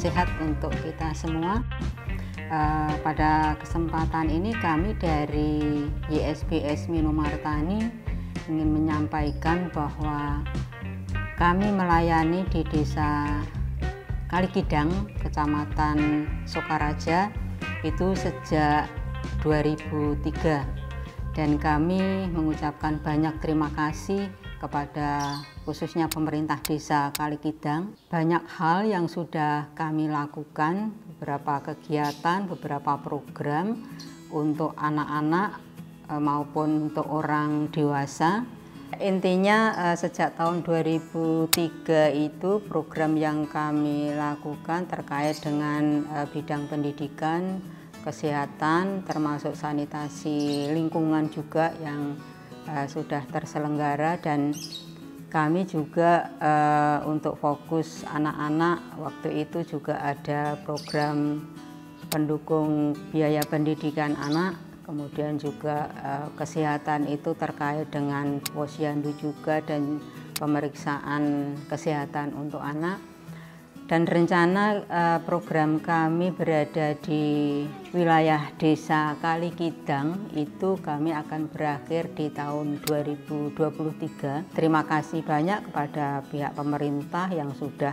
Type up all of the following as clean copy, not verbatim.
Sehat untuk kita semua. Pada kesempatan ini kami dari YSBS Minomartani ingin menyampaikan bahwa kami melayani di Desa Kalikidang, Kecamatan Sokaraja itu sejak 2003, dan kami mengucapkan banyak terima kasih kepada khususnya pemerintah Desa Kalikidang. Banyak hal yang sudah kami lakukan, beberapa kegiatan, beberapa program untuk anak-anak maupun untuk orang dewasa. Intinya sejak tahun 2003 itu program yang kami lakukan terkait dengan bidang pendidikan, kesehatan, termasuk sanitasi lingkungan juga yang sudah terselenggara, dan kami juga untuk fokus anak-anak waktu itu juga ada program pendukung biaya pendidikan anak, kemudian juga kesehatan itu terkait dengan posyandu juga dan pemeriksaan kesehatan untuk anak. Dan rencana program kami berada di wilayah Desa Kalikidang itu kami akan berakhir di tahun 2023. Terima kasih banyak kepada pihak pemerintah yang sudah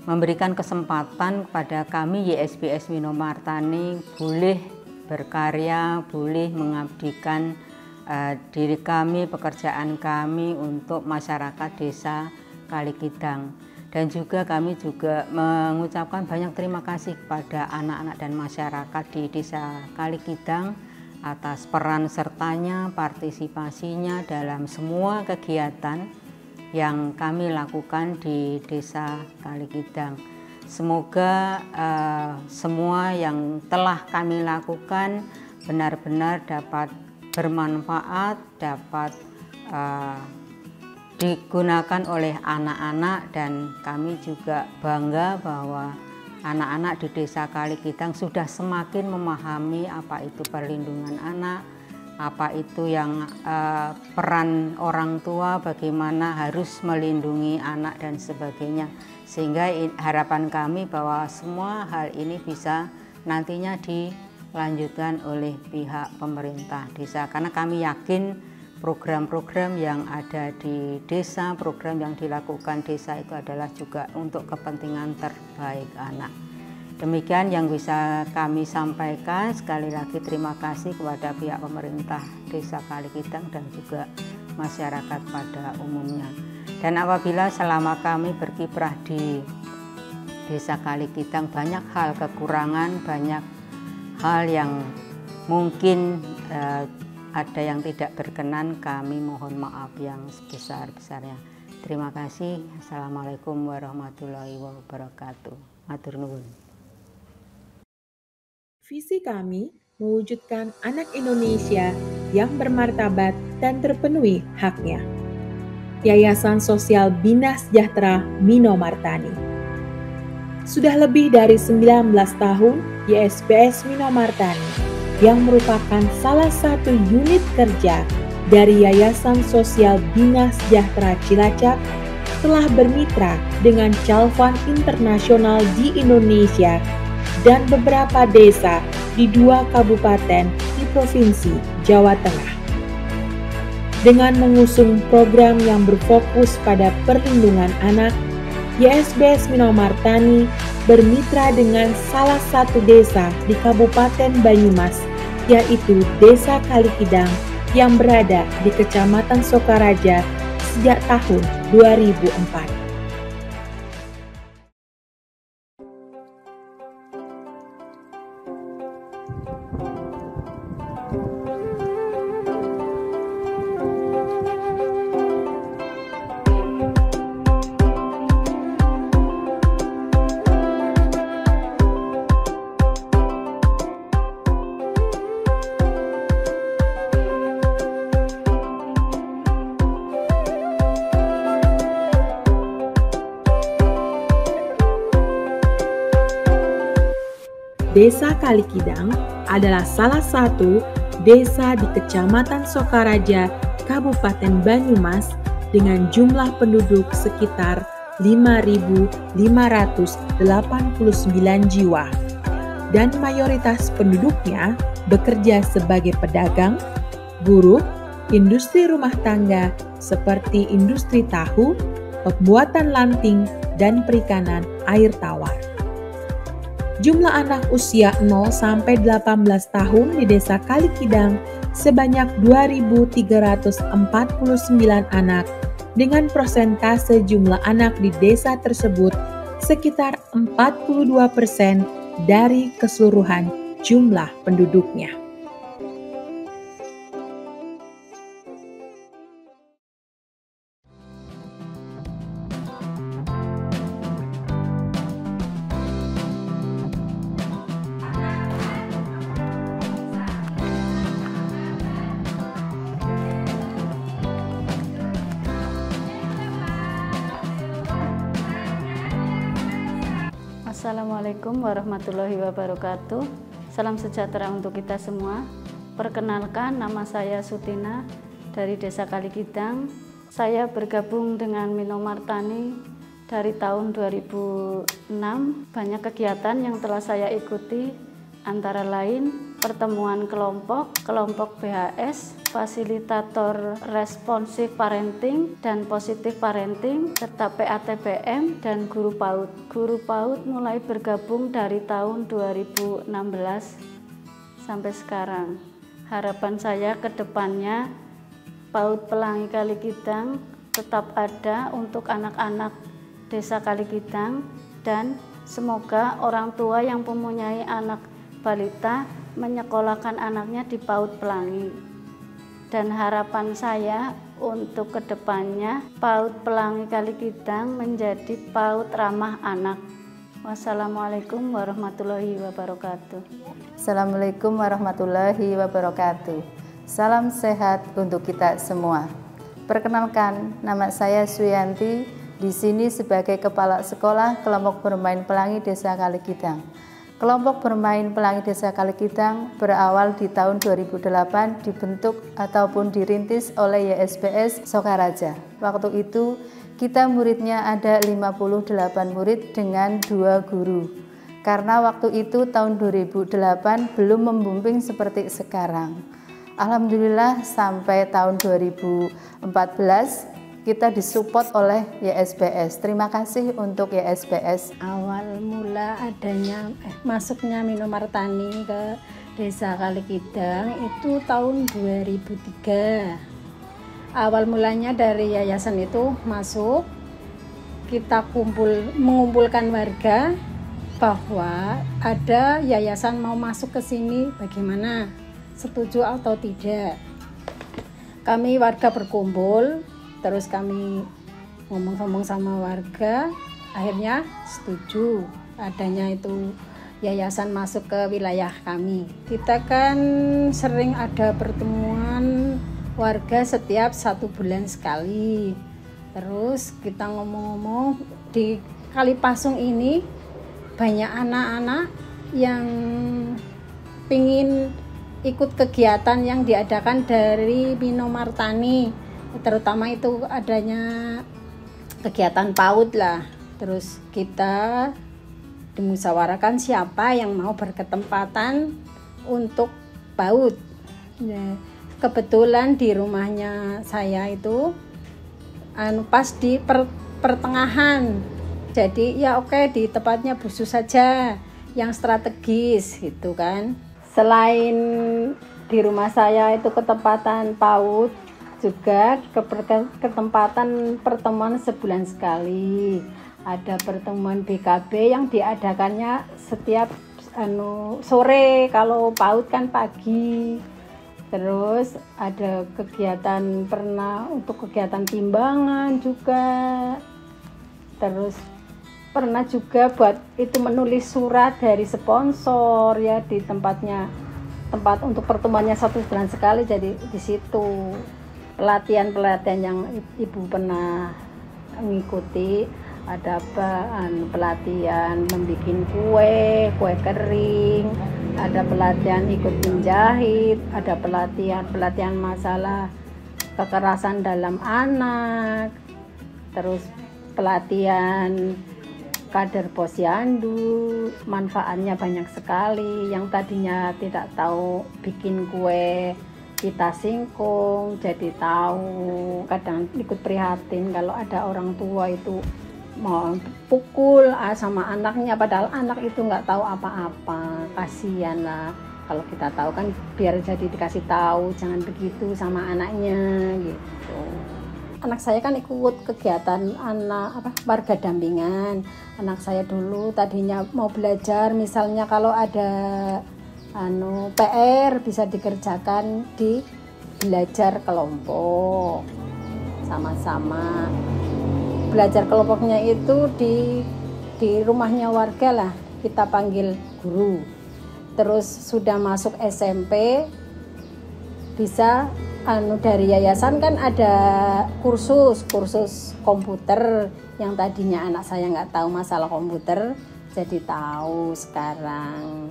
memberikan kesempatan kepada kami YSBS Minomartani boleh berkarya, boleh mengabdikan diri kami, pekerjaan kami untuk masyarakat Desa Kalikidang. Dan juga kami juga mengucapkan banyak terima kasih kepada anak-anak dan masyarakat di Desa Kalikidang atas peran sertanya, partisipasinya dalam semua kegiatan yang kami lakukan di Desa Kalikidang. Semoga semua yang telah kami lakukan benar-benar dapat bermanfaat, dapat digunakan oleh anak-anak, dan kami juga bangga bahwa anak-anak di Desa Kalikidang sudah semakin memahami apa itu perlindungan anak, apa itu yang peran orang tua, bagaimana harus melindungi anak dan sebagainya, sehingga harapan kami bahwa semua hal ini bisa nantinya dilanjutkan oleh pihak pemerintah desa, karena kami yakin program-program yang ada di desa, program yang dilakukan desa itu adalah juga untuk kepentingan terbaik anak. Demikian yang bisa kami sampaikan. Sekali lagi terima kasih kepada pihak pemerintah Desa Kalikidang dan juga masyarakat pada umumnya. Dan apabila selama kami berkiprah di Desa Kalikidang banyak hal kekurangan, banyak hal yang mungkin ada yang tidak berkenan, kami mohon maaf yang sebesar-besarnya. Terima kasih. Assalamualaikum warahmatullahi wabarakatuh. Matur nuwun. Visi kami mewujudkan anak Indonesia yang bermartabat dan terpenuhi haknya. Yayasan Sosial Bina Sejahtera Minomartani. Sudah lebih dari 19 tahun, YSBS Minomartani yang merupakan salah satu unit kerja dari Yayasan Sosial Bina Sejahtera Cilacap telah bermitra dengan Calvan Internasional di Indonesia dan beberapa desa di 2 kabupaten di Provinsi Jawa Tengah. Dengan mengusung program yang berfokus pada perlindungan anak, YSBS Minomartani bermitra dengan salah satu desa di Kabupaten Banyumas, yaitu Desa Kalikidang yang berada di Kecamatan Sokaraja sejak tahun 2004. Desa Kalikidang adalah salah satu desa di Kecamatan Sokaraja, Kabupaten Banyumas dengan jumlah penduduk sekitar 5.589 jiwa. Dan mayoritas penduduknya bekerja sebagai pedagang, buruh, industri rumah tangga seperti industri tahu, pembuatan lanting, dan perikanan air tawar. Jumlah anak usia 0 sampai 18 tahun di Desa Kalikidang sebanyak 2.349 anak dengan persentase jumlah anak di desa tersebut sekitar 42% dari keseluruhan jumlah penduduknya. Assalamualaikum warahmatullahi wabarakatuh. Salam sejahtera untuk kita semua. Perkenalkan, nama saya Sutina dari Desa Kalikidang. Saya bergabung dengan Mino Martani dari tahun 2006. Banyak kegiatan yang telah saya ikuti, antara lain pertemuan kelompok BHS, fasilitator responsif parenting dan positif parenting, serta PATBM dan guru PAUD. Guru PAUD mulai bergabung dari tahun 2016 sampai sekarang. Harapan saya ke depannya PAUD Pelangi Kalikidang tetap ada untuk anak-anak Desa Kalikidang, dan semoga orang tua yang mempunyai anak balita menyekolahkan anaknya di PAUD Pelangi. Dan harapan saya untuk kedepannya PAUD Pelangi Kalikidang menjadi PAUD ramah anak. Wassalamualaikum warahmatullahi wabarakatuh. Assalamualaikum warahmatullahi wabarakatuh. Salam sehat untuk kita semua. Perkenalkan, nama saya Suyanti, di sini sebagai Kepala Sekolah Kelompok Bermain Pelangi Desa Kalikidang. Kelompok Bermain Pelangi Desa Kalikidang berawal di tahun 2008, dibentuk ataupun dirintis oleh YSBS Sokaraja. Waktu itu kita muridnya ada 58 murid dengan 2 guru. Karena waktu itu tahun 2008 belum membumbing seperti sekarang. Alhamdulillah sampai tahun 2014 kita disupport oleh YSBS. Terima kasih untuk YSBS. Awal mula adanya masuknya Mino Martani ke Desa Kalikidang itu tahun 2003. Awal mulanya dari yayasan itu masuk, kita mengumpulkan warga bahwa ada yayasan mau masuk ke sini, bagaimana, setuju atau tidak. Kami warga berkumpul, terus kami ngomong-ngomong sama warga, akhirnya setuju adanya itu yayasan masuk ke wilayah kami. Kita kan sering ada pertemuan warga setiap 1 bulan sekali. Terus kita ngomong-ngomong, di Kalipasung ini banyak anak-anak yang pingin ikut kegiatan yang diadakan dari Mino Martani, terutama itu adanya kegiatan PAUD lah. Terus kita dimusyawarahkan siapa yang mau berketempatan untuk PAUD. Kebetulan di rumahnya saya itu pas di pertengahan, jadi ya oke, di tempatnya Busu saja yang strategis gitu kan. Selain di rumah saya itu ketempatan PAUD, juga ketempatan pertemuan sebulan sekali. Ada pertemuan BKB yang diadakannya setiap sore, kalau PAUD kan pagi. Terus ada kegiatan, pernah untuk kegiatan timbangan juga. Terus pernah juga buat itu menulis surat dari sponsor ya di tempat untuk pertemuannya 1 bulan sekali. Jadi di situ pelatihan yang ibu pernah mengikuti ada pelatihan membuat kue kering, ada pelatihan ikut menjahit, ada pelatihan masalah kekerasan dalam anak, terus pelatihan kader posyandu. Manfaatnya banyak sekali. Yang tadinya tidak tahu bikin kue kita singkong jadi tahu. Kadang ikut prihatin kalau ada orang tua itu mau pukul sama anaknya, padahal anak itu nggak tahu apa-apa. Kasihan lah. Kalau kita tahu kan biar jadi dikasih tahu, jangan begitu sama anaknya gitu. Anak saya kan ikut kegiatan warga dampingan. Anak saya dulu tadinya mau belajar, misalnya kalau ada PR bisa dikerjakan di belajar kelompok sama-sama. Belajar kelompoknya itu di rumahnya warga lah, kita panggil guru. Terus sudah masuk SMP bisa dari yayasan kan ada kursus komputer yang tadinya anak saya nggak tahu masalah komputer jadi tahu sekarang.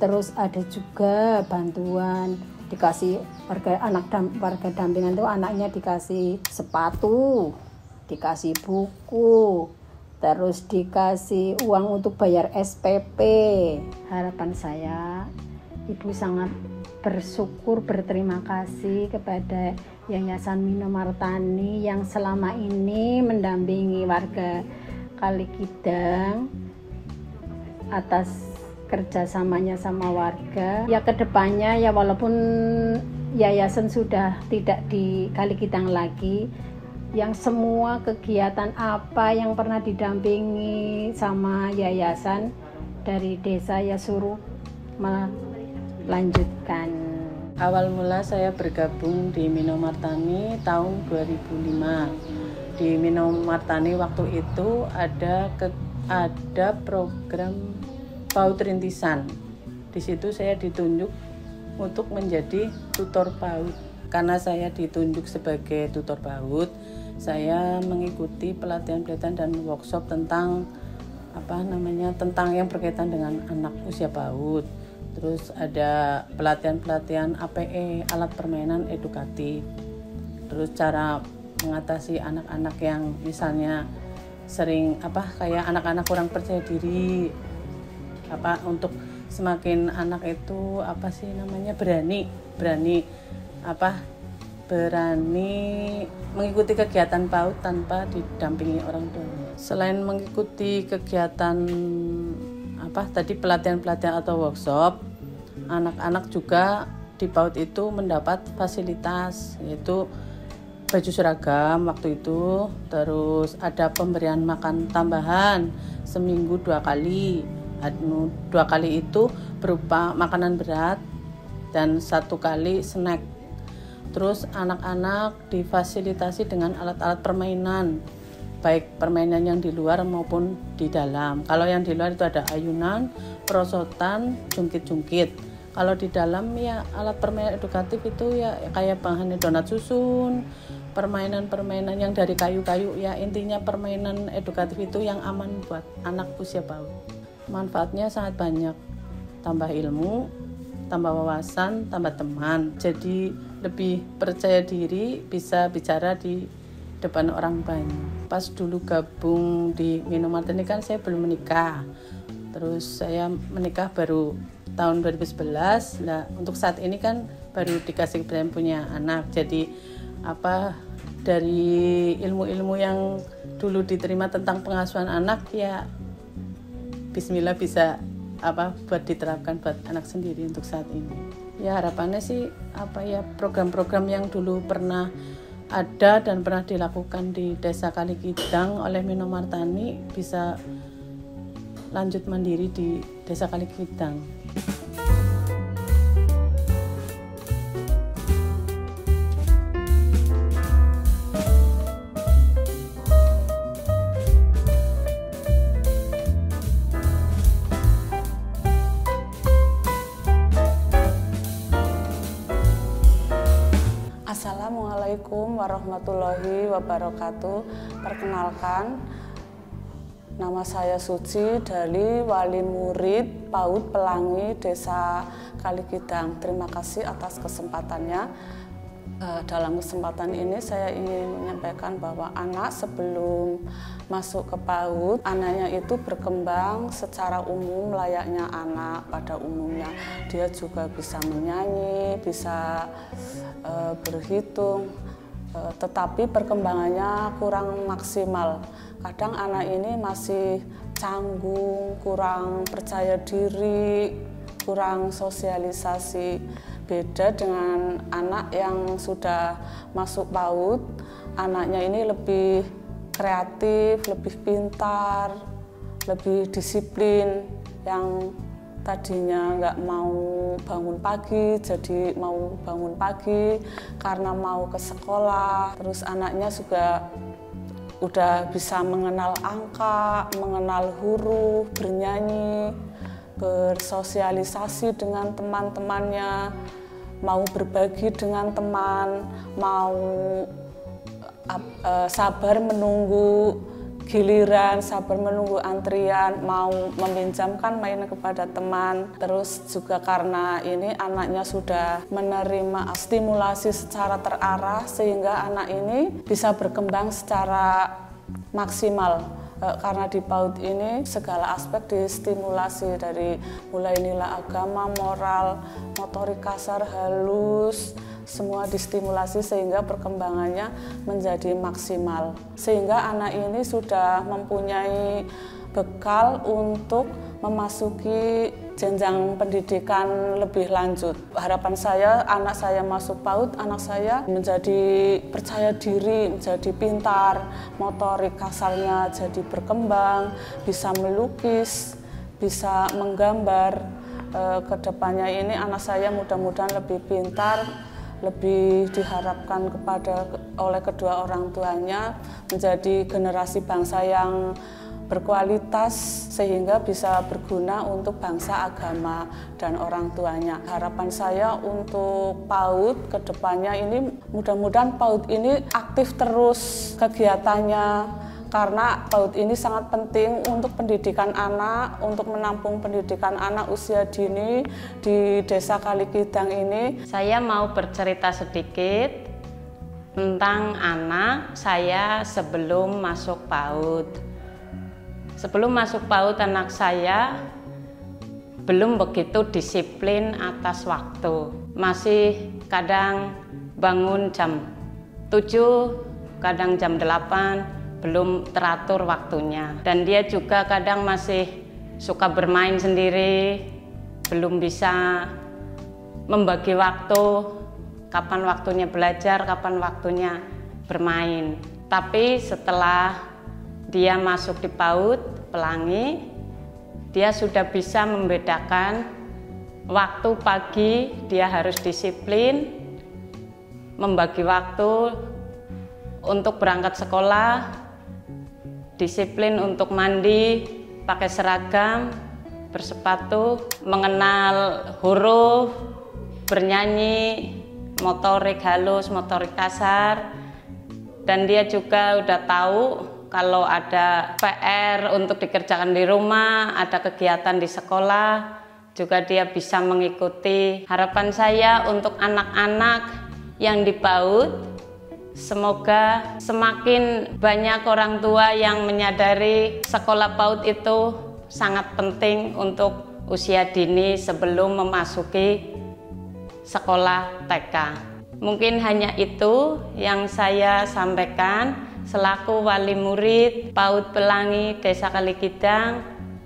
Terus ada juga bantuan dikasih warga dampingan itu anaknya dikasih sepatu, dikasih buku, terus dikasih uang untuk bayar SPP. Harapan saya, Ibu sangat bersyukur, berterima kasih kepada Yayasan Mino Martani yang selama ini mendampingi warga Kalikidang atas kerjasamanya sama warga. Ya kedepannya ya walaupun yayasan sudah tidak di Kalikidang lagi, yang semua kegiatan apa yang pernah didampingi sama yayasan dari desa ya suruh melanjutkan. Awal mula saya bergabung di Mino Martani tahun 2005. Di Mino Martani waktu itu ada program PAUD Rintisan. Di situ saya ditunjuk untuk menjadi tutor PAUD. Karena saya ditunjuk sebagai tutor PAUD, saya mengikuti pelatihan-pelatihan dan workshop tentang tentang yang berkaitan dengan anak usia PAUD. Terus ada pelatihan-pelatihan APE, alat permainan edukatif. Terus cara mengatasi anak-anak yang misalnya sering kayak anak-anak kurang percaya diri, untuk semakin anak itu berani mengikuti kegiatan PAUD tanpa didampingi orang tuanya. Selain mengikuti kegiatan pelatihan-pelatihan atau workshop, anak-anak juga di PAUD itu mendapat fasilitas, yaitu baju seragam waktu itu, terus ada pemberian makan tambahan seminggu 2 kali. 2 kali itu berupa makanan berat dan 1 kali snack. Terus anak-anak difasilitasi dengan alat-alat permainan, baik permainan yang di luar maupun di dalam. Kalau yang di luar itu ada ayunan, perosotan, jungkit-jungkit. Kalau di dalam ya alat permainan edukatif itu ya kayak bahannya donat susun, permainan-permainan yang dari kayu-kayu, ya intinya permainan edukatif itu yang aman buat anak usia PAUD. Manfaatnya sangat banyak, tambah ilmu, tambah wawasan, tambah teman. Jadi lebih percaya diri, bisa bicara di depan orang banyak. Pas dulu gabung di Mino Martani kan saya belum menikah. Terus saya menikah baru tahun 2011. Nah, untuk saat ini kan baru dikasih kepercayaan punya anak. Jadi dari ilmu-ilmu yang dulu diterima tentang pengasuhan anak ya bismillah bisa buat diterapkan buat anak sendiri untuk saat ini. Ya harapannya sih program-program yang dulu pernah ada dan pernah dilakukan di Desa Kalikidang oleh Mino Martani bisa lanjut mandiri di Desa Kalikidang. Assalamualaikum warahmatullahi wabarakatuh. Perkenalkan, Nama saya Suci dari Wali Murid PAUD Pelangi Desa Kalikidang. Terima kasih atas kesempatannya. Dalam kesempatan ini saya ingin menyampaikan bahwa anak sebelum masuk ke PAUD, anaknya itu berkembang secara umum layaknya anak pada umumnya. Dia juga bisa menyanyi, bisa berhitung, tetapi perkembangannya kurang maksimal. Kadang anak ini masih canggung, kurang percaya diri, kurang sosialisasi. Beda dengan anak yang sudah masuk PAUD, anaknya ini lebih kreatif, lebih pintar, lebih disiplin. Yang tadinya nggak mau bangun pagi, jadi mau bangun pagi karena mau ke sekolah. Terus anaknya juga udah bisa mengenal angka, mengenal huruf, bernyanyi, bersosialisasi dengan teman-temannya, mau berbagi dengan teman, mau sabar menunggu giliran, sabar menunggu antrian, mau meminjamkan mainan kepada teman. Terus juga karena ini anaknya sudah menerima stimulasi secara terarah sehingga anak ini bisa berkembang secara maksimal. Karena di PAUD ini segala aspek distimulasi, dari mulai nilai agama, moral, motorik kasar, halus, semua distimulasi sehingga perkembangannya menjadi maksimal. Sehingga anak ini sudah mempunyai bekal untuk memasuki jenjang pendidikan lebih lanjut. Harapan saya anak saya masuk PAUD, anak saya menjadi percaya diri, menjadi pintar, motorik kasarnya jadi berkembang, bisa melukis, bisa menggambar. Kedepannya ini anak saya mudah-mudahan lebih pintar, lebih diharapkan oleh kedua orang tuanya menjadi generasi bangsa yang berkualitas sehingga bisa berguna untuk bangsa, agama, dan orang tuanya. Harapan saya untuk PAUD kedepannya ini mudah-mudahan PAUD ini aktif terus kegiatannya, karena PAUD ini sangat penting untuk pendidikan anak, untuk menampung pendidikan anak usia dini di Desa Kalikidang ini. Saya mau bercerita sedikit tentang anak saya sebelum masuk PAUD. Sebelum masuk PAUD, anak saya belum begitu disiplin atas waktu. Masih kadang bangun jam 7, kadang jam 8, belum teratur waktunya. Dan dia juga kadang masih suka bermain sendiri, belum bisa membagi waktu, kapan waktunya belajar, kapan waktunya bermain. Tapi setelah dia masuk di PAUD Pelangi, dia sudah bisa membedakan waktu pagi, dia harus disiplin, membagi waktu untuk berangkat sekolah, disiplin untuk mandi, pakai seragam, bersepatu, mengenal huruf, bernyanyi, motorik halus, motorik kasar, dan dia juga udah tahu kalau ada PR untuk dikerjakan di rumah, ada kegiatan di sekolah, juga dia bisa mengikuti. Harapan saya untuk anak-anak yang di PAUD, semoga semakin banyak orang tua yang menyadari sekolah PAUD itu sangat penting untuk usia dini sebelum memasuki sekolah TK. Mungkin hanya itu yang saya sampaikan selaku wali murid PAUD Pelangi Desa Kalikidang.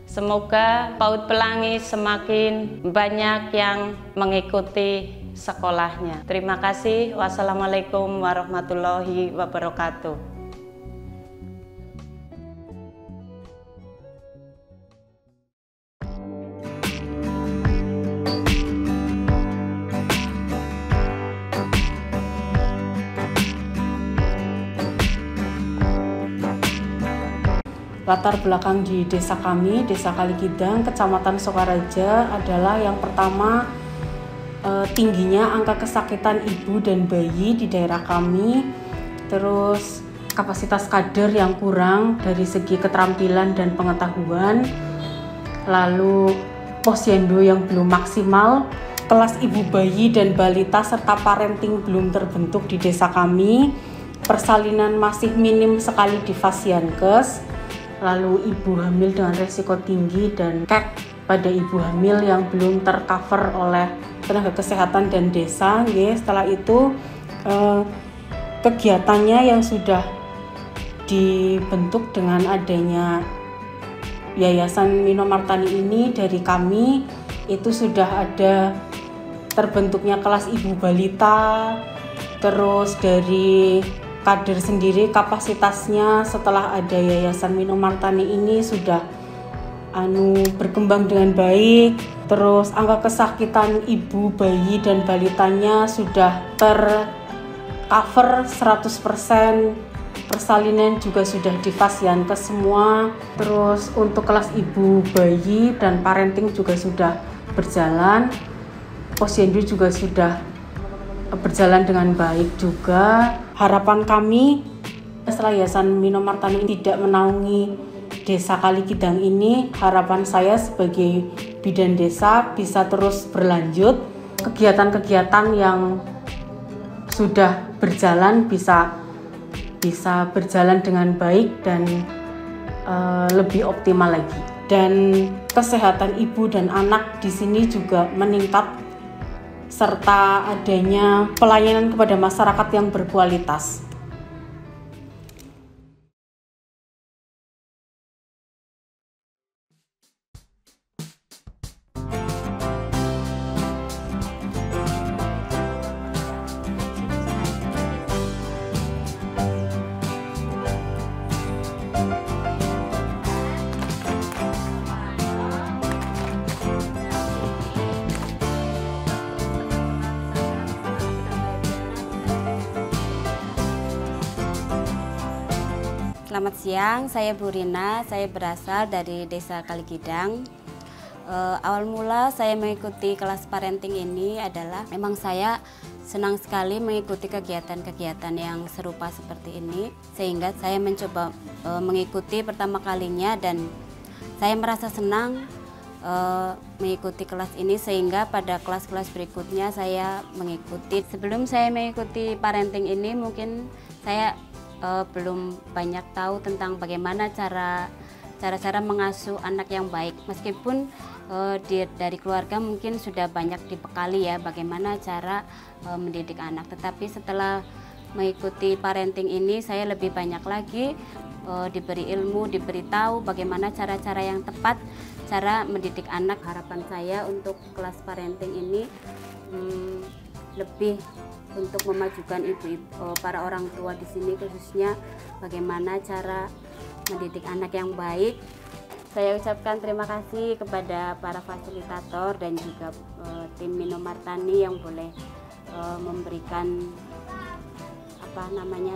Semoga PAUD Pelangi semakin banyak yang mengikuti sekolahnya. Terima kasih. Wassalamualaikum warahmatullahi wabarakatuh. Latar belakang di desa kami, Desa Kalikidang, Kecamatan Sokaraja adalah yang pertama tingginya angka kesakitan ibu dan bayi di daerah kami. Terus kapasitas kader yang kurang dari segi keterampilan dan pengetahuan, lalu posyandu yang belum maksimal, kelas ibu bayi dan balita serta parenting belum terbentuk di desa kami, persalinan masih minim sekali di Fasiankes, lalu ibu hamil dengan resiko tinggi dan KEK pada ibu hamil yang belum tercover oleh tenaga kesehatan dan desa. Setelah itu kegiatannya yang sudah dibentuk dengan adanya Yayasan Mino Martani ini dari kami itu sudah ada terbentuknya kelas ibu balita, terus dari kader sendiri kapasitasnya setelah ada Yayasan Mino Martani ini sudah berkembang dengan baik, terus angka kesakitan ibu, bayi dan balitanya sudah tercover 100%. Persalinan juga sudah di Fasiankes semua. Terus untuk kelas ibu, bayi dan parenting juga sudah berjalan. Posyandu juga sudah berjalan dengan baik juga. Harapan kami setelah Yayasan Mino Martani tidak menaungi Desa Kalikidang ini, harapan saya sebagai bidan desa bisa terus berlanjut. Kegiatan-kegiatan yang sudah berjalan bisa berjalan dengan baik dan lebih optimal lagi. Dan kesehatan ibu dan anak di sini juga meningkat serta adanya pelayanan kepada masyarakat yang berkualitas. Selamat siang, saya Bu Rina, saya berasal dari Desa Kalikidang. Awal mula saya mengikuti kelas parenting ini adalah memang saya senang sekali mengikuti kegiatan-kegiatan yang serupa seperti ini, sehingga saya mencoba mengikuti pertama kalinya dan saya merasa senang mengikuti kelas ini, sehingga pada kelas-kelas berikutnya saya mengikuti. Sebelum saya mengikuti parenting ini mungkin saya belum banyak tahu tentang bagaimana cara mengasuh anak yang baik. Meskipun dari keluarga mungkin sudah banyak dibekali ya bagaimana cara mendidik anak. Tetapi setelah mengikuti parenting ini saya lebih banyak lagi diberi ilmu, diberitahu bagaimana cara-cara yang tepat cara mendidik anak. Harapan saya untuk kelas parenting ini lebih untuk memajukan para orang tua di sini, khususnya bagaimana cara mendidik anak yang baik. Saya ucapkan terima kasih kepada para fasilitator dan juga tim Mino Martani yang boleh memberikan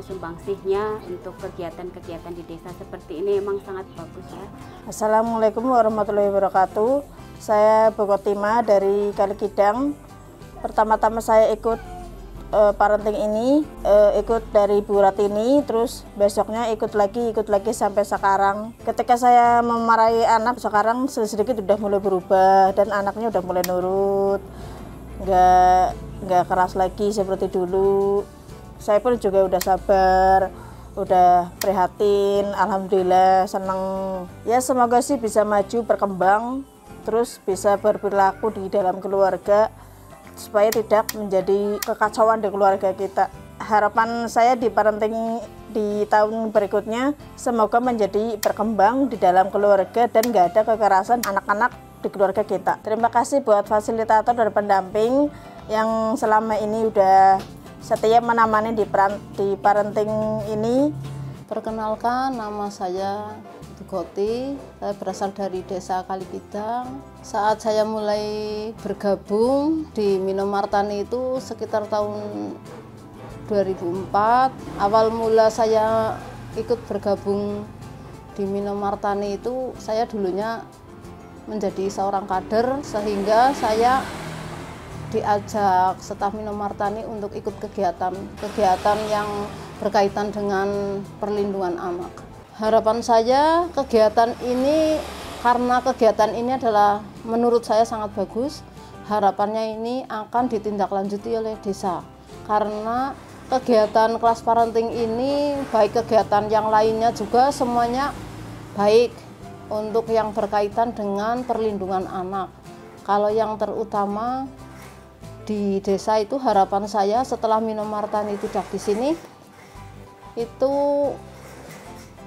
sumbangsihnya untuk kegiatan-kegiatan di desa seperti ini. Emang sangat bagus ya. Assalamualaikum warahmatullahi wabarakatuh. Saya Bu Kotima dari Kalikidang. Pertama-tama saya ikut parenting ini, ikut dari Bu Ratini, terus besoknya ikut lagi sampai sekarang. Ketika saya memarahi anak, sekarang sedikit udah mulai berubah dan anaknya udah mulai nurut, nggak keras lagi seperti dulu. Saya pun juga udah sabar, udah prihatin, alhamdulillah senang. Ya semoga sih bisa maju, berkembang, terus bisa berperilaku di dalam keluarga, supaya tidak menjadi kekacauan di keluarga kita. Harapan saya di parenting di tahun berikutnya semoga menjadi berkembang di dalam keluarga dan nggak ada kekerasan anak-anak di keluarga kita. Terima kasih buat fasilitator dan pendamping yang selama ini udah setia menemani di parenting ini. Perkenalkan, nama saya Goti, saya berasal dari Desa Kalikidang. Saat saya mulai bergabung di Mino Martani itu sekitar tahun 2004. Awal mula saya ikut bergabung di Mino Martani itu saya dulunya menjadi seorang kader, sehingga saya diajak staf Mino Martani untuk ikut kegiatan yang berkaitan dengan perlindungan anak. Harapan saya kegiatan ini, karena kegiatan ini adalah menurut saya sangat bagus, harapannya ini akan ditindaklanjuti oleh desa. Karena kegiatan kelas parenting ini, baik kegiatan yang lainnya juga semuanya baik untuk yang berkaitan dengan perlindungan anak. Kalau yang terutama di desa itu harapan saya setelah Mino Martani tidak di sini, itu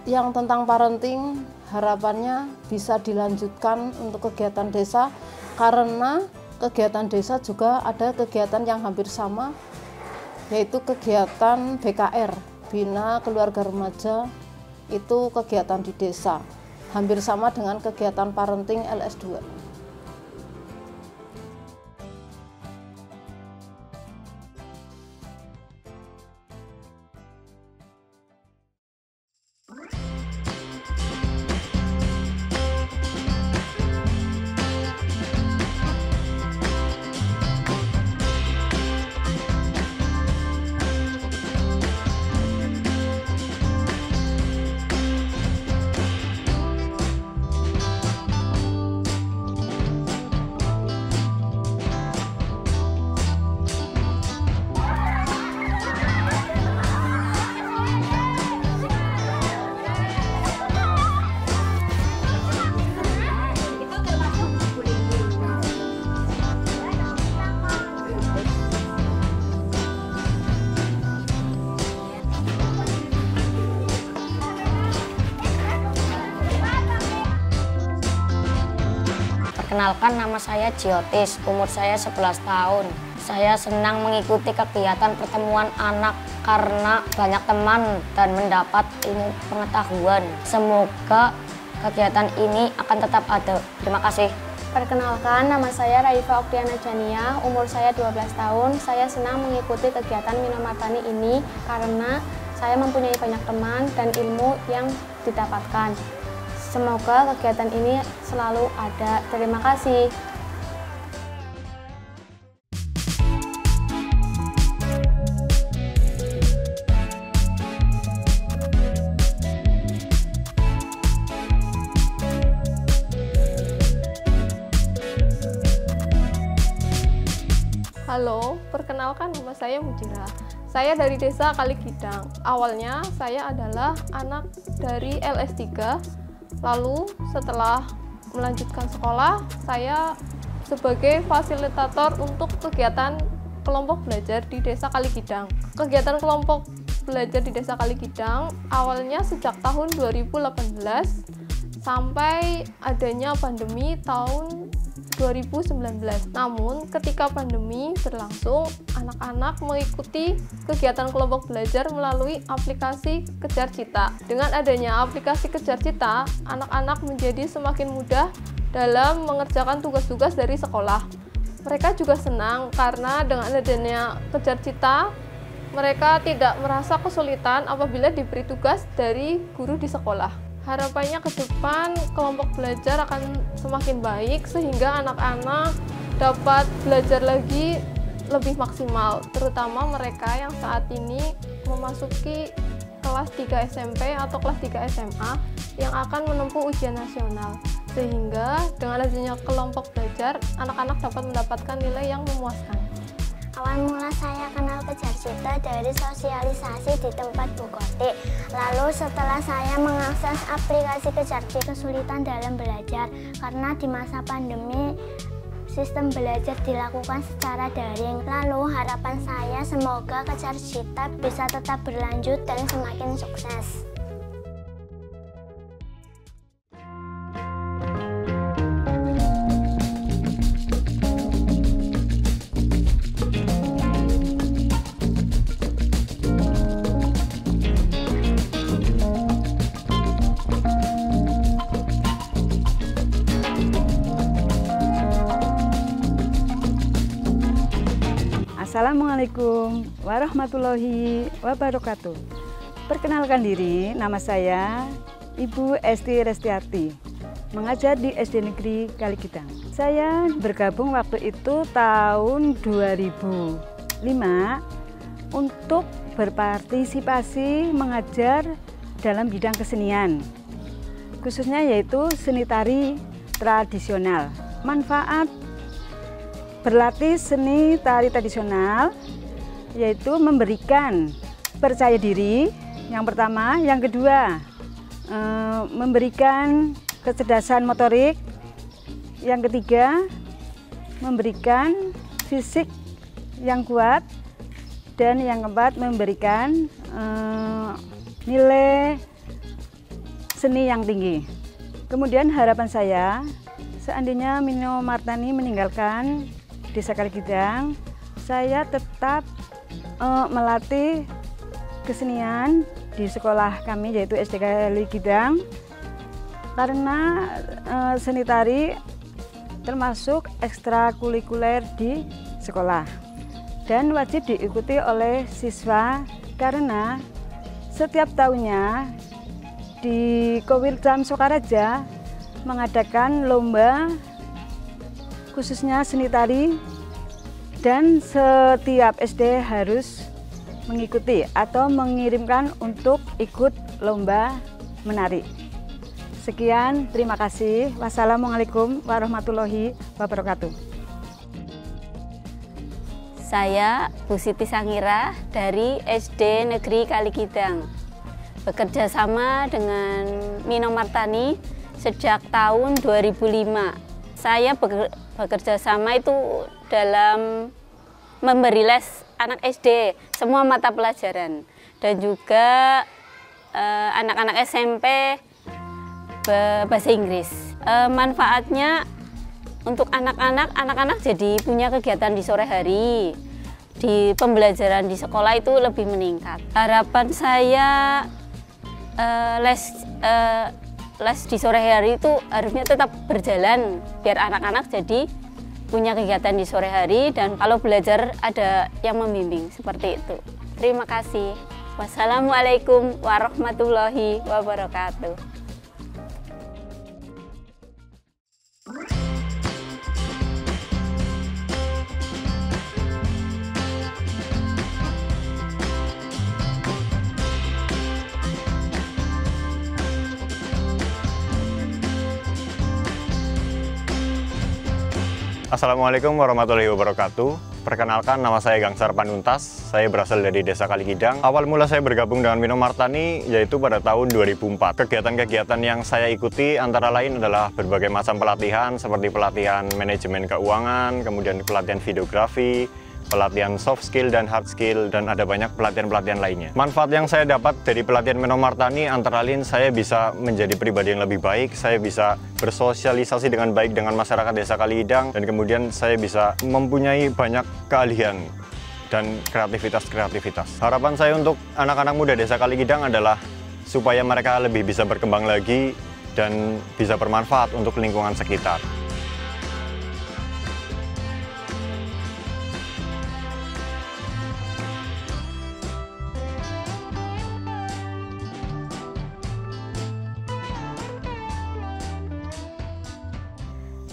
yang tentang parenting harapannya bisa dilanjutkan untuk kegiatan desa, karena kegiatan desa juga ada kegiatan yang hampir sama, yaitu kegiatan BKR, Bina Keluarga Remaja, itu kegiatan di desa, hampir sama dengan kegiatan parenting LS2. Perkenalkan, nama saya Jiotis, umur saya 11 tahun. Saya senang mengikuti kegiatan pertemuan anak karena banyak teman dan mendapat ilmu pengetahuan. Semoga kegiatan ini akan tetap ada. Terima kasih. Perkenalkan, nama saya Raifa Oktiana Jania, umur saya 12 tahun. Saya senang mengikuti kegiatan Mino Martani ini karena saya mempunyai banyak teman dan ilmu yang didapatkan. Semoga kegiatan ini selalu ada. Terima kasih. Halo, perkenalkan nama saya Mujira. Saya dari Desa Kalikidang. Awalnya saya adalah anak dari LS3. Lalu setelah melanjutkan sekolah, saya sebagai fasilitator untuk kegiatan kelompok belajar di Desa Kalikidang. Kegiatan kelompok belajar di Desa Kalikidang awalnya sejak tahun 2018 sampai adanya pandemi tahun 2019. Namun ketika pandemi berlangsung, anak-anak mengikuti kegiatan kelompok belajar melalui aplikasi Kejar Cita. Dengan adanya aplikasi Kejar Cita, anak-anak menjadi semakin mudah dalam mengerjakan tugas-tugas dari sekolah. Mereka juga senang karena dengan adanya Kejar Cita, mereka tidak merasa kesulitan apabila diberi tugas dari guru di sekolah. Harapannya ke depan kelompok belajar akan semakin baik sehingga anak-anak dapat belajar lagi lebih maksimal, terutama mereka yang saat ini memasuki kelas 3 SMP atau kelas 3 SMA yang akan menempuh ujian nasional. Sehingga dengan adanya kelompok belajar, anak-anak dapat mendapatkan nilai yang memuaskan. Awal mula saya kenal Kejar Cita dari sosialisasi di tempat Bu Koti. Lalu setelah saya mengakses aplikasi Kejar Cita, kesulitan dalam belajar karena di masa pandemi sistem belajar dilakukan secara daring. Lalu harapan saya semoga Kejar Cita bisa tetap berlanjut dan semakin sukses. Assalamualaikum warahmatullahi wabarakatuh. Perkenalkan diri, nama saya Ibu Esti Restiarti, mengajar di SD Negeri Kalikidang. Saya bergabung waktu itu tahun 2005 untuk berpartisipasi mengajar dalam bidang kesenian, khususnya yaitu seni tari tradisional. Manfaat berlatih seni tari tradisional yaitu memberikan percaya diri yang pertama, yang kedua memberikan kecerdasan motorik, yang ketiga memberikan fisik yang kuat, dan yang keempat memberikan nilai seni yang tinggi. Kemudian harapan saya, seandainya Mino Martani meninggalkan Desa Kaligidang, saya tetap melatih kesenian di sekolah kami yaitu SD Kaligidang, karena seni tari termasuk ekstrakurikuler di sekolah dan wajib diikuti oleh siswa, karena setiap tahunnya di Kowilcam Sokaraja mengadakan lomba khususnya seni tari, dan setiap SD harus mengikuti atau mengirimkan untuk ikut lomba menari. Sekian, terima kasih. Wassalamualaikum warahmatullahi wabarakatuh. Saya Bu Siti Sangira dari SD Negeri Kaligidang. Bekerja sama dengan Mino Martani sejak tahun 2005. Saya bekerja sama itu dalam memberi les anak SD, semua mata pelajaran. Dan juga anak-anak SMP bahasa Inggris. Manfaatnya untuk anak-anak jadi punya kegiatan di sore hari, di pembelajaran di sekolah itu lebih meningkat. Harapan saya les di sore hari itu harusnya tetap berjalan biar anak-anak jadi punya kegiatan di sore hari, dan kalau belajar ada yang membimbing seperti itu. Terima kasih. Wassalamualaikum warahmatullahi wabarakatuh. Assalamualaikum warahmatullahi wabarakatuh. Perkenalkan, nama saya Gangsar Panuntas. Saya berasal dari Desa Kaligidang. Awal mula saya bergabung dengan Mino Martani yaitu pada tahun 2004. Kegiatan-kegiatan yang saya ikuti antara lain adalah berbagai macam pelatihan seperti pelatihan manajemen keuangan, kemudian pelatihan videografi, pelatihan soft skill dan hard skill, dan ada banyak pelatihan-pelatihan lainnya. Manfaat yang saya dapat dari pelatihan Mino Martani antara lain saya bisa menjadi pribadi yang lebih baik, saya bisa bersosialisasi dengan baik dengan masyarakat Desa Kaligidang, dan kemudian saya bisa mempunyai banyak keahlian dan kreativitas-kreativitas. Harapan saya untuk anak-anak muda Desa Kaligidang adalah supaya mereka lebih bisa berkembang lagi dan bisa bermanfaat untuk lingkungan sekitar.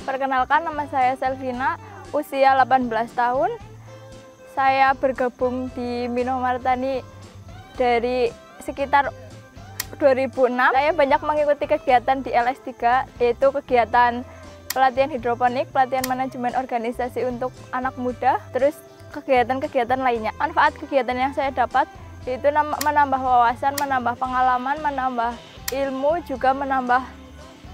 Perkenalkan, nama saya Selvina, usia 18 tahun. Saya bergabung di Mino Martani dari sekitar 2006. Saya banyak mengikuti kegiatan di LS3, yaitu kegiatan pelatihan hidroponik, pelatihan manajemen organisasi untuk anak muda, terus kegiatan-kegiatan lainnya. Manfaat kegiatan yang saya dapat yaitu menambah wawasan, menambah pengalaman, menambah ilmu, juga menambah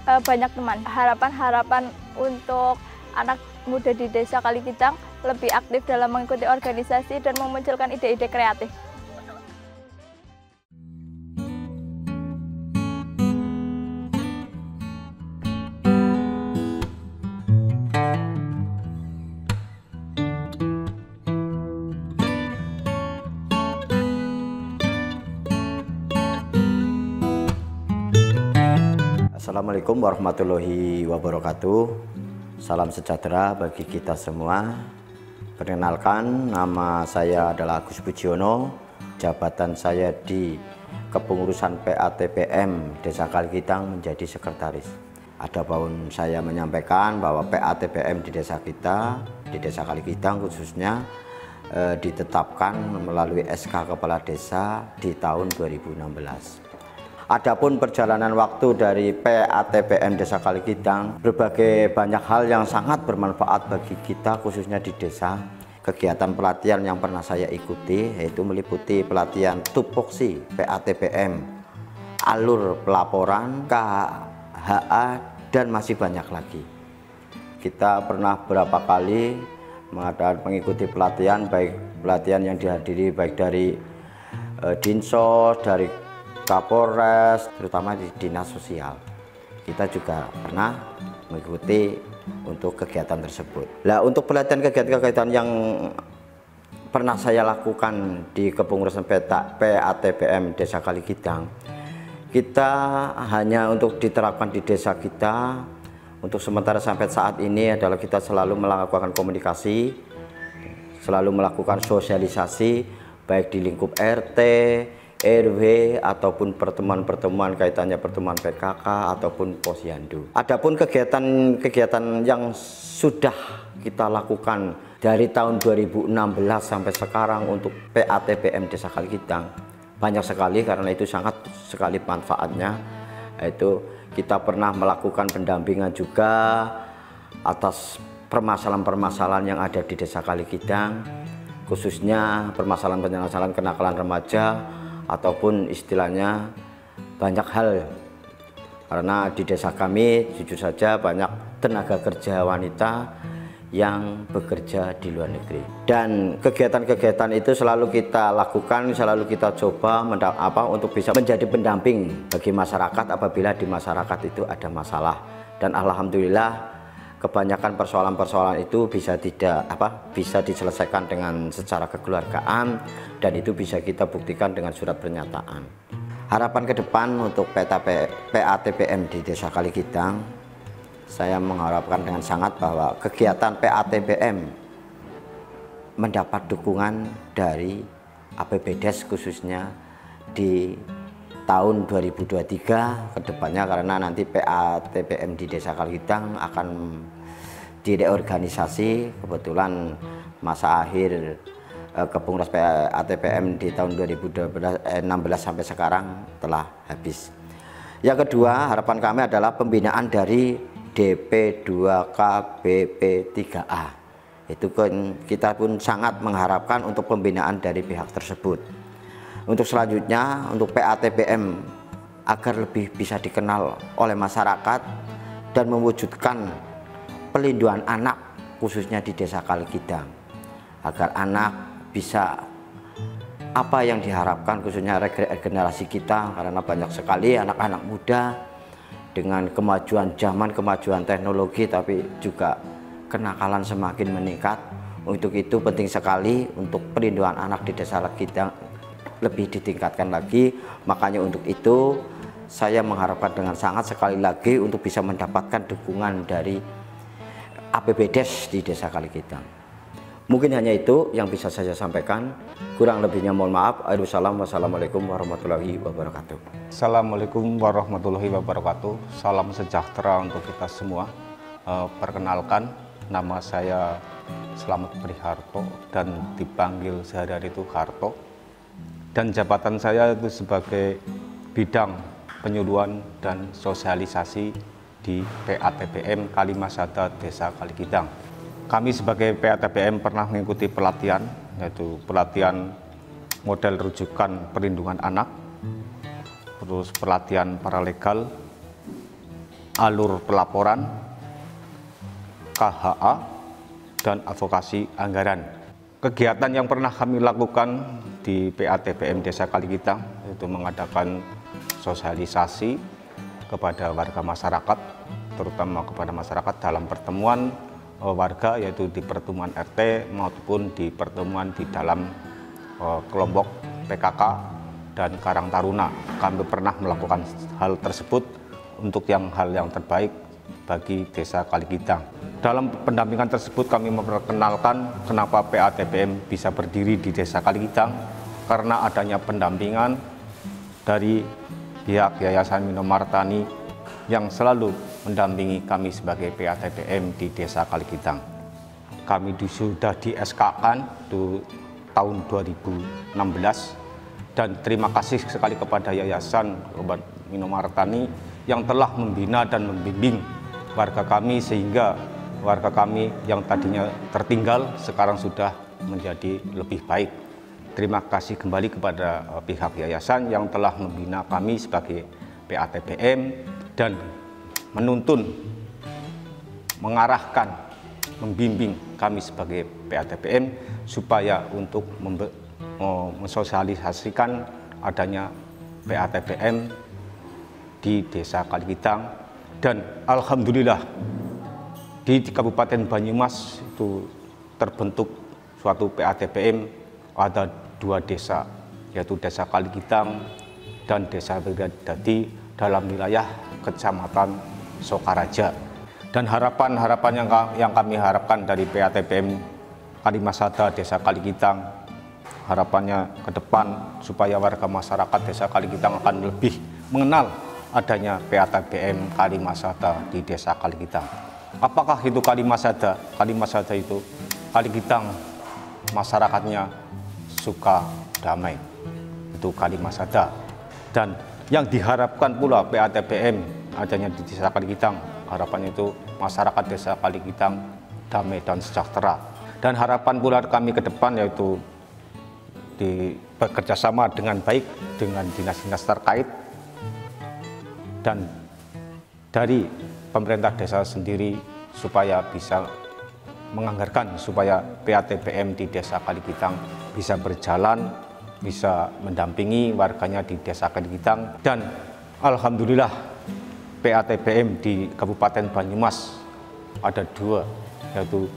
banyak teman. Harapan untuk anak muda di Desa Kaligidang lebih aktif dalam mengikuti organisasi dan memunculkan ide-ide kreatif. Assalamualaikum warahmatullahi wabarakatuh. Salam sejahtera bagi kita semua. Perkenalkan, nama saya adalah Agus Pujiono. Jabatan saya di kepengurusan PATPM Desa Kaligidang menjadi sekretaris. Adapun saya menyampaikan bahwa PATPM di desa kita, di Desa Kaligidang khususnya, ditetapkan melalui SK Kepala Desa di tahun 2016. Adapun perjalanan waktu dari PATPM Desa Kaligidang, berbagai banyak hal yang sangat bermanfaat bagi kita khususnya di desa. Kegiatan pelatihan yang pernah saya ikuti yaitu meliputi pelatihan tupoksi PATPM, alur pelaporan, KHA, dan masih banyak lagi. Kita pernah berapa kali mengikuti pelatihan, baik pelatihan yang dihadiri baik dari Dinsos, dari Kapolres, terutama di Dinas Sosial. Kita juga pernah mengikuti untuk kegiatan tersebut. Nah, untuk pelatihan kegiatan-kegiatan yang pernah saya lakukan di kepengurusan PATPM Desa Kaligidang, kita hanya untuk diterapkan di desa kita untuk sementara sampai saat ini adalah kita selalu melakukan komunikasi, selalu melakukan sosialisasi baik di lingkup RT, RW ataupun pertemuan-pertemuan kaitannya pertemuan PKK ataupun posyandu. Adapun kegiatan-kegiatan yang sudah kita lakukan dari tahun 2016 sampai sekarang untuk PATPM Desa Kaligidang banyak sekali, karena itu sangat sekali manfaatnya. Yaitu kita pernah melakukan pendampingan juga atas permasalahan-permasalahan yang ada di Desa Kaligidang, khususnya permasalahan-permasalahan kenakalan remaja ataupun istilahnya banyak hal, karena di desa kami jujur saja banyak tenaga kerja wanita yang bekerja di luar negeri, dan kegiatan-kegiatan itu selalu kita lakukan, selalu kita coba untuk bisa menjadi pendamping bagi masyarakat apabila di masyarakat itu ada masalah. Dan alhamdulillah kebanyakan persoalan-persoalan itu bisa diselesaikan dengan secara kekeluargaan, dan itu bisa kita buktikan dengan surat pernyataan. Harapan ke depan untuk PATPM di Desa Kaligidang, saya mengharapkan dengan sangat bahwa kegiatan PATPM mendapat dukungan dari APBDes khususnya di tahun 2023 ke depannya, karena nanti PATPM di Desa Kaligidang akan direorganisasi. Kebetulan masa akhir kepengurusan PATPM di tahun 2016 sampai sekarang telah habis. Yang kedua, harapan kami adalah pembinaan dari DP2K BP3A. Itu kan kita pun sangat mengharapkan untuk pembinaan dari pihak tersebut. Untuk selanjutnya, untuk PATPM agar lebih bisa dikenal oleh masyarakat dan mewujudkan pelindungan anak khususnya di Desa Kaligidang, agar anak bisa apa yang diharapkan khususnya generasi kita, karena banyak sekali anak-anak muda dengan kemajuan zaman, kemajuan teknologi, tapi juga kenakalan semakin meningkat. Untuk itu penting sekali untuk perlindungan anak di Desa Kaligidang lebih ditingkatkan lagi. Makanya untuk itu saya mengharapkan dengan sangat sekali lagi untuk bisa mendapatkan dukungan dari APBDes di Desa Kaligidang. Mungkin hanya itu yang bisa saya sampaikan, kurang lebihnya mohon maaf. Wassalamualaikum warahmatullahi wabarakatuh. Assalamualaikum warahmatullahi wabarakatuh. Salam sejahtera untuk kita semua. Perkenalkan, nama saya Slamet Priharto dan dipanggil sehari-hari itu Harto. Dan jabatan saya itu sebagai bidang penyuluhan dan sosialisasi di PATPM Kalimasada Desa Kaligidang. Kami sebagai PATPM pernah mengikuti pelatihan, yaitu pelatihan model rujukan perlindungan anak, terus pelatihan paralegal, alur pelaporan, KHA, dan advokasi anggaran. Kegiatan yang pernah kami lakukan di PATPM Desa Kaligidang yaitu mengadakan sosialisasi kepada warga masyarakat, terutama kepada masyarakat dalam pertemuan warga, yaitu di pertemuan RT maupun di pertemuan di dalam kelompok PKK dan Karang Taruna. Kami pernah melakukan hal tersebut untuk hal yang terbaik bagi Desa Kaligidang. Dalam pendampingan tersebut kami memperkenalkan kenapa PATPM bisa berdiri di Desa Kaligidang, karena adanya pendampingan dari pihak Yayasan Minomartani yang selalu mendampingi kami sebagai PATPM di Desa Kaligidang. kami sudah di SK-kan tahun 2016, dan terima kasih sekali kepada Yayasan Obat Minum Martani yang telah membina dan membimbing warga kami sehingga warga kami yang tadinya tertinggal sekarang sudah menjadi lebih baik. Terima kasih kembali kepada pihak yayasan yang telah membina kami sebagai PATBM dan menuntun, mengarahkan, membimbing kami sebagai PATBM supaya untuk mensosialisasikan adanya PATBM di Desa Kalikidang. Dan alhamdulillah di Kabupaten Banyumas itu terbentuk suatu PATBM, ada 2 desa, yaitu Desa Kalikidang dan Desa Wiradadi dalam wilayah Kecamatan Sokaraja. Dan harapan-harapan yang kami harapkan dari PATBM Kalimasada Desa Kalikidang, harapannya ke depan supaya warga masyarakat Desa Kalikidang akan lebih mengenal adanya PATBM Kalimasada di Desa Kalikidang. Apakah itu Kalimasada? Kalimasada itu Kalikidang masyarakatnya suka damai, itu Kalimasada. Dan yang diharapkan pula PATBM adanya di Desa Kalikidang, harapannya itu masyarakat Desa Kalikidang damai dan sejahtera. Dan harapan pula kami ke depan yaitu bekerjasama dengan baik dengan dinas-dinas terkait dan dari pemerintah desa sendiri supaya bisa menganggarkan supaya PATBM di Desa Kalikidang bisa berjalan, bisa mendampingi warganya di Desa Kalikidang. Dan alhamdulillah PATBM di Kabupaten Banyumas ada 2, yaitu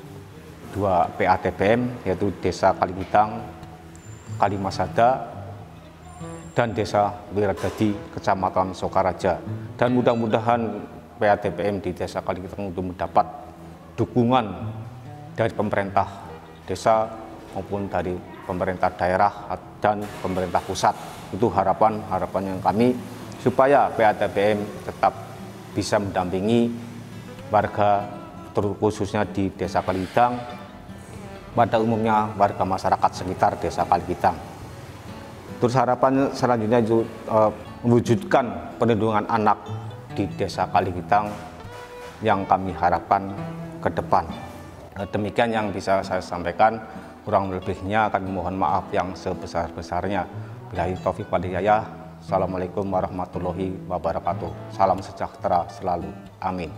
2 PATBM, yaitu Desa Kalikidang, Kalimasada, dan Desa Wiradadi, Kecamatan Sokaraja. Dan mudah-mudahan PATBM di Desa Kalikidang untuk mendapat dukungan dari pemerintah desa maupun dari pemerintah daerah dan pemerintah pusat. Itu harapan yang kami supaya PATBM tetap bisa mendampingi warga khususnya di Desa Kalikidang, pada umumnya warga masyarakat sekitar Desa Kalikidang. Terus harapan selanjutnya itu mewujudkan perlindungan anak di Desa Kalikidang yang kami harapkan ke depan. Demikian yang bisa saya sampaikan, kurang lebihnya kami mohon maaf yang sebesar-besarnya. Billahi taufik wal hidayah. Assalamualaikum warahmatullahi wabarakatuh. Salam sejahtera selalu. Amin.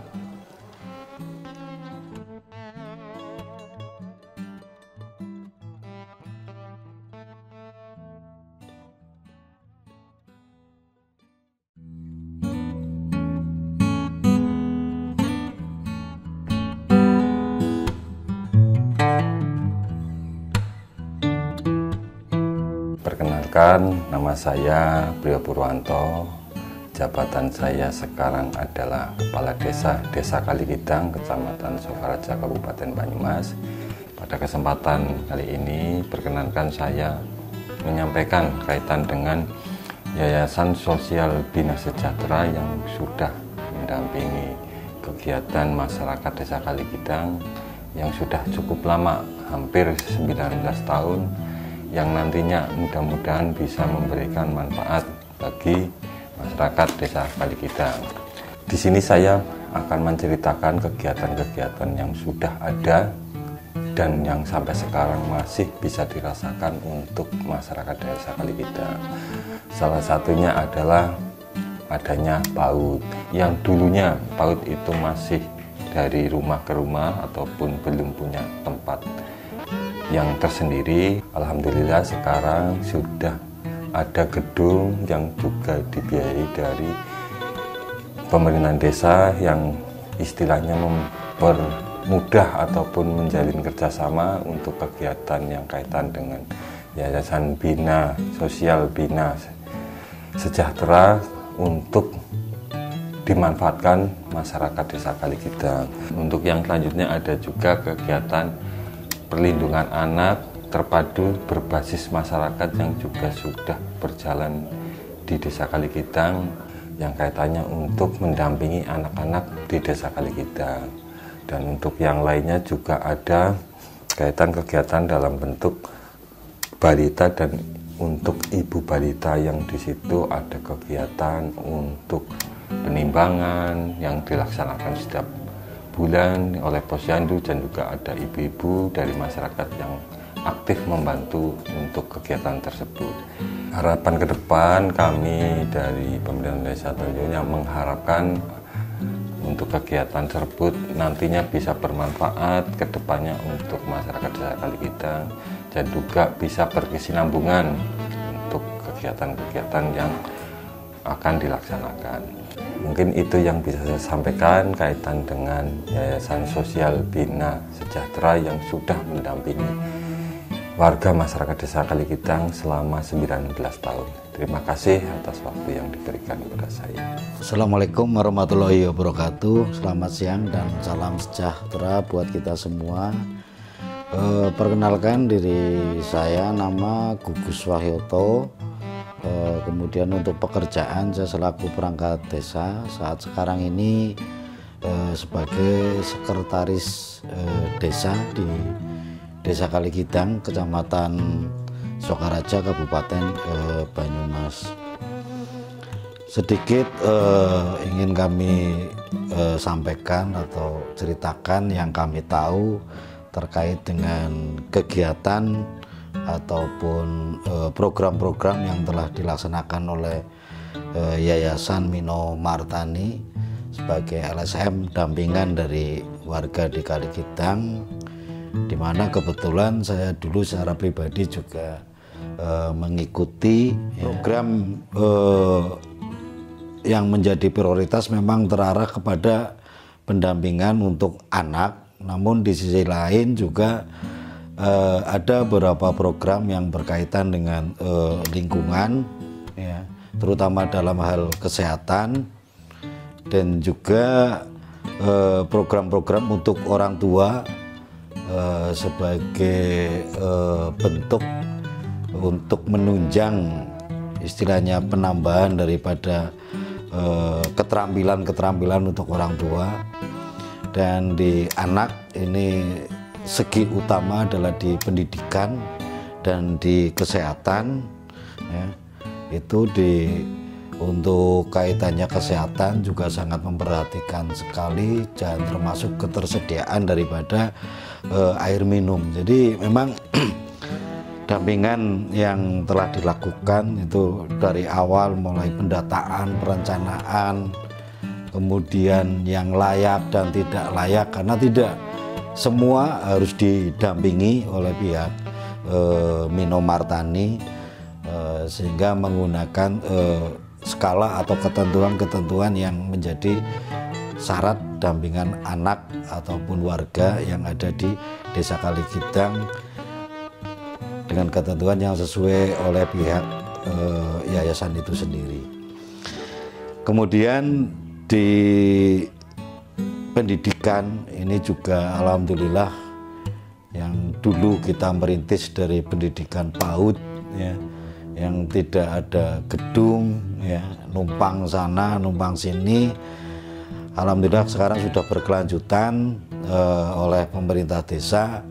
Perkenalkan, nama saya Brio Purwanto. Jabatan saya sekarang adalah Kepala Desa Kalikidang, Kecamatan Sokaraja, Kabupaten Banyumas. Pada kesempatan kali ini, perkenalkan saya menyampaikan kaitan dengan Yayasan Sosial Bina Sejahtera yang sudah mendampingi kegiatan masyarakat Desa Kalikidang yang sudah cukup lama, hampir 19 tahun, yang nantinya mudah-mudahan bisa memberikan manfaat bagi masyarakat Desa Kalikidang. Di sini saya akan menceritakan kegiatan-kegiatan yang sudah ada dan yang sampai sekarang masih bisa dirasakan untuk masyarakat Desa Kalikidang. Salah satunya adalah adanya PAUD, yang dulunya PAUD itu masih dari rumah ke rumah ataupun belum punya tempat yang tersendiri. Alhamdulillah sekarang sudah ada gedung yang juga dibiayai dari pemerintahan desa yang istilahnya mempermudah ataupun menjalin kerjasama untuk kegiatan yang kaitan dengan Yayasan Bina Sosial Bina Sejahtera untuk dimanfaatkan masyarakat Desa Kalikidang. Untuk yang selanjutnya ada juga kegiatan perlindungan anak terpadu berbasis masyarakat yang juga sudah berjalan di Desa Kalikidang yang kaitannya untuk mendampingi anak-anak di Desa Kalikidang. Dan untuk yang lainnya juga ada kaitan kegiatan dalam bentuk balita dan untuk ibu balita, yang di situ ada kegiatan untuk penimbangan yang dilaksanakan setiap bulan oleh Posyandu, dan juga ada ibu-ibu dari masyarakat yang aktif membantu untuk kegiatan tersebut. Harapan ke depan kami dari pemerintahan desa tentunya mengharapkan untuk kegiatan tersebut nantinya bisa bermanfaat ke depannya untuk masyarakat Desa Kalikidang, dan juga bisa berkesinambungan untuk kegiatan-kegiatan yang akan dilaksanakan. Mungkin itu yang bisa saya sampaikan kaitan dengan Yayasan Sosial Bina Sejahtera yang sudah mendampingi warga masyarakat Desa Kalikidang selama 19 tahun. Terima kasih atas waktu yang diberikan kepada saya. Assalamualaikum warahmatullahi wabarakatuh. Selamat siang dan salam sejahtera buat kita semua. Perkenalkan diri saya, nama Gugus Wahyoto. Kemudian untuk pekerjaan saya selaku perangkat desa. Saat sekarang ini sebagai sekretaris desa di Desa Kalikidang, Kecamatan Sokaraja, Kabupaten Banyumas. Sedikit ingin kami sampaikan atau ceritakan yang kami tahu terkait dengan kegiatan ataupun program-program yang telah dilaksanakan oleh Yayasan Mino Martani sebagai LSM dampingan dari warga di Kalikidang, di mana kebetulan saya dulu secara pribadi juga mengikuti program yang menjadi prioritas memang terarah kepada pendampingan untuk anak, namun di sisi lain juga ada beberapa program yang berkaitan dengan lingkungan, ya, terutama dalam hal kesehatan, dan juga program-program untuk orang tua sebagai bentuk untuk menunjang istilahnya penambahan daripada keterampilan-keterampilan untuk orang tua. Dan di anak ini segi utama adalah di pendidikan dan di kesehatan, ya. Itu untuk kaitannya kesehatan juga sangat memperhatikan sekali, dan termasuk ketersediaan daripada air minum. Jadi memang dampingan yang telah dilakukan itu dari awal, mulai pendataan, perencanaan, kemudian yang layak dan tidak layak, karena tidak semua harus didampingi oleh pihak Mino Martani, sehingga menggunakan skala atau ketentuan-ketentuan yang menjadi syarat dampingan anak ataupun warga yang ada di Desa Kalikidang dengan ketentuan yang sesuai oleh pihak yayasan itu sendiri. Kemudian di pendidikan ini juga alhamdulillah yang dulu kita merintis dari pendidikan PAUD, ya, yang tidak ada gedung, ya, numpang sana numpang sini. Alhamdulillah sekarang sudah berkelanjutan oleh pemerintah desa,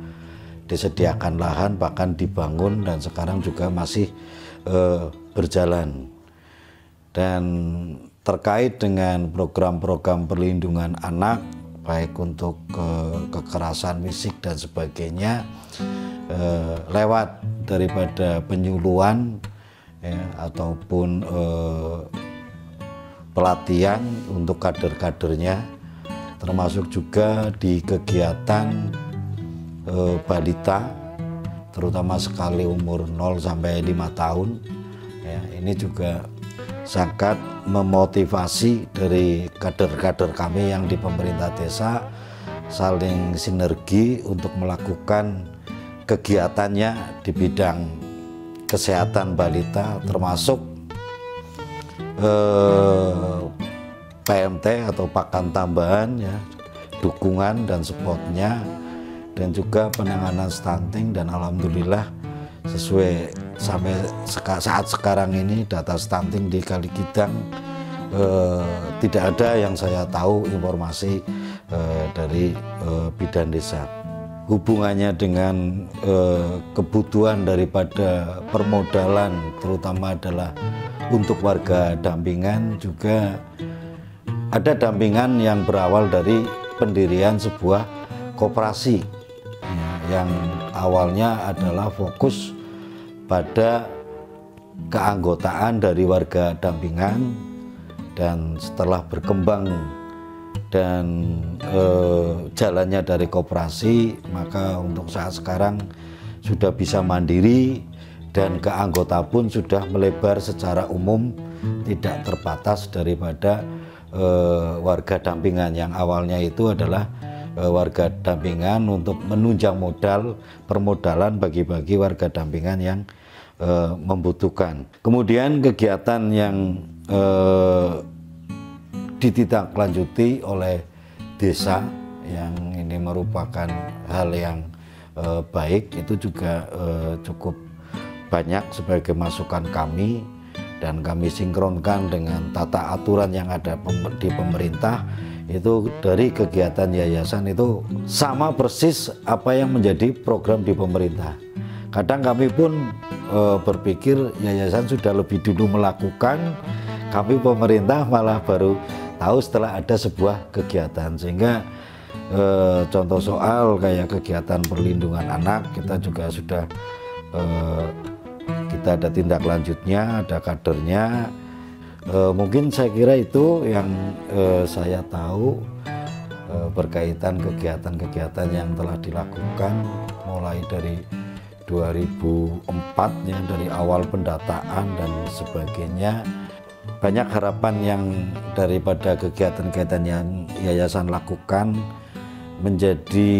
disediakan lahan, bahkan dibangun, dan sekarang juga masih berjalan. Dan terkait dengan program-program perlindungan anak, baik untuk kekerasan fisik dan sebagainya, lewat daripada penyuluhan, ya, ataupun pelatihan untuk kader-kadernya, termasuk juga di kegiatan balita, terutama sekali umur 0 sampai 5 tahun, ya, ini juga sangat memotivasi dari kader-kader kami yang di pemerintah desa, saling sinergi untuk melakukan kegiatannya di bidang kesehatan balita, termasuk PMT atau pakan tambahan, ya, dukungan dan supportnya, dan juga penanganan stunting. Dan alhamdulillah sesuai sampai saat sekarang ini data stunting di Kalikidang tidak ada yang saya tahu informasi dari bidan desa. Hubungannya dengan kebutuhan daripada permodalan, terutama adalah untuk warga dampingan, juga ada dampingan yang berawal dari pendirian sebuah koperasi yang awalnya adalah fokus pada keanggotaan dari warga dampingan, dan setelah berkembang dan jalannya dari koperasi, maka untuk saat sekarang sudah bisa mandiri dan keanggota pun sudah melebar secara umum, tidak terbatas daripada warga dampingan. Yang awalnya itu adalah warga dampingan untuk menunjang modal permodalan bagi warga dampingan yang membutuhkan. Kemudian kegiatan yang ditindaklanjuti oleh desa, yang ini merupakan hal yang baik, itu juga cukup banyak sebagai masukan kami, dan kami sinkronkan dengan tata aturan yang ada di pemerintah. Itu dari kegiatan yayasan itu sama persis apa yang menjadi program di pemerintah. Kadang kami pun berpikir yayasan sudah lebih dulu melakukan, kami pemerintah malah baru tahu setelah ada sebuah kegiatan. Sehingga contoh soal kayak kegiatan perlindungan anak, kita juga sudah kita ada tindak lanjutnya, ada kadernya. Mungkin saya kira itu yang saya tahu berkaitan kegiatan-kegiatan yang telah dilakukan mulai dari 2004 ya, dari awal pendataan dan sebagainya. Banyak harapan yang daripada kegiatan-kegiatan yang yayasan lakukan menjadi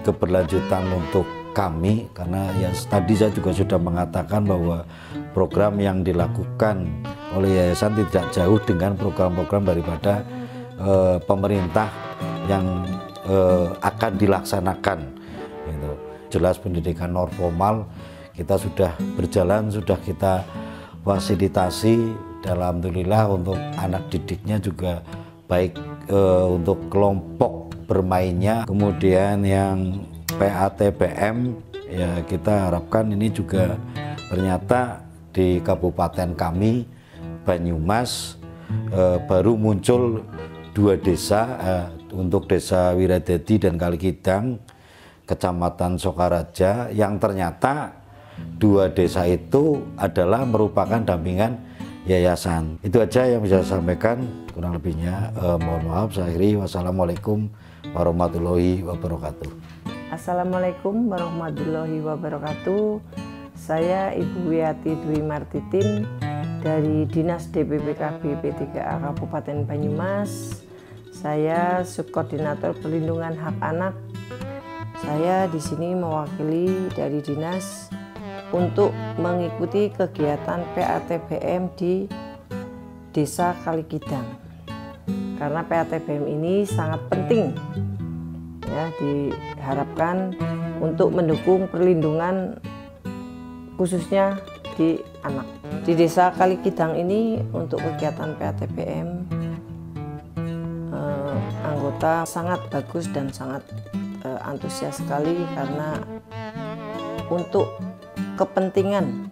keberlanjutan untuk kami, karena ya tadi saya juga sudah mengatakan bahwa program yang dilakukan oleh yayasan tidak jauh dengan program-program daripada pemerintah yang akan dilaksanakan. Gitu. Jelas pendidikan non formal kita sudah berjalan, sudah kita fasilitasi. Alhamdulillah untuk anak didiknya juga baik untuk kelompok bermainnya. Kemudian yang PATPM ya kita harapkan ini juga ternyata di kabupaten kami Banyumas baru muncul 2 desa untuk Desa Wiradadi dan Kalikidang, Kecamatan Sokaraja, yang ternyata 2 desa itu adalah merupakan dampingan yayasan. Itu aja yang bisa saya sampaikan, kurang lebihnya mohon maaf. Saya akhiri, wassalamualaikum warahmatullahi wabarakatuh. Assalamualaikum warahmatullahi wabarakatuh. Saya Ibu Wiyati Dwi Martitin dari Dinas DPPKB P3A Kabupaten Banyumas. Saya Subkoordinator Perlindungan Hak Anak. Saya di sini mewakili dari dinas untuk mengikuti kegiatan PATBM di Desa Kalikidang. Karena PATBM ini sangat penting, ya, diharapkan untuk mendukung perlindungan khususnya di anak. Di Desa Kalikidang ini untuk kegiatan PATBM anggota sangat bagus dan sangat antusias sekali, karena untuk kepentingan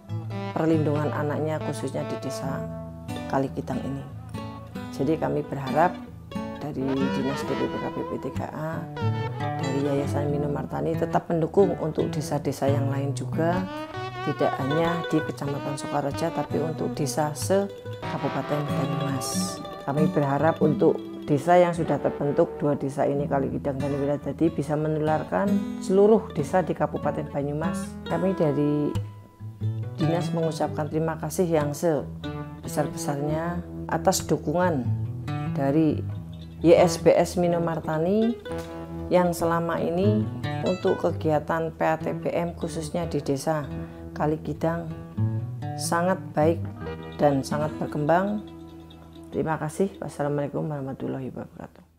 perlindungan anaknya khususnya di Desa Kalikidang ini. Jadi kami berharap dari Dinas DPPKB P3A, dari Yayasan Mino Martani tetap mendukung untuk desa-desa yang lain juga, tidak hanya di Kecamatan Sokaraja tapi untuk desa se-Kabupaten Banyumas. Kami berharap untuk desa yang sudah terbentuk, 2 desa ini Kalikidang dan Wiradadi, bisa menularkan seluruh desa di Kabupaten Banyumas. Kami dari dinas mengucapkan terima kasih yang sebesar-besarnya atas dukungan dari YSBS Mino Martani yang selama ini untuk kegiatan PATBM khususnya di Desa Kalikidang sangat baik dan sangat berkembang. Terima kasih. Wassalamualaikum warahmatullahi wabarakatuh.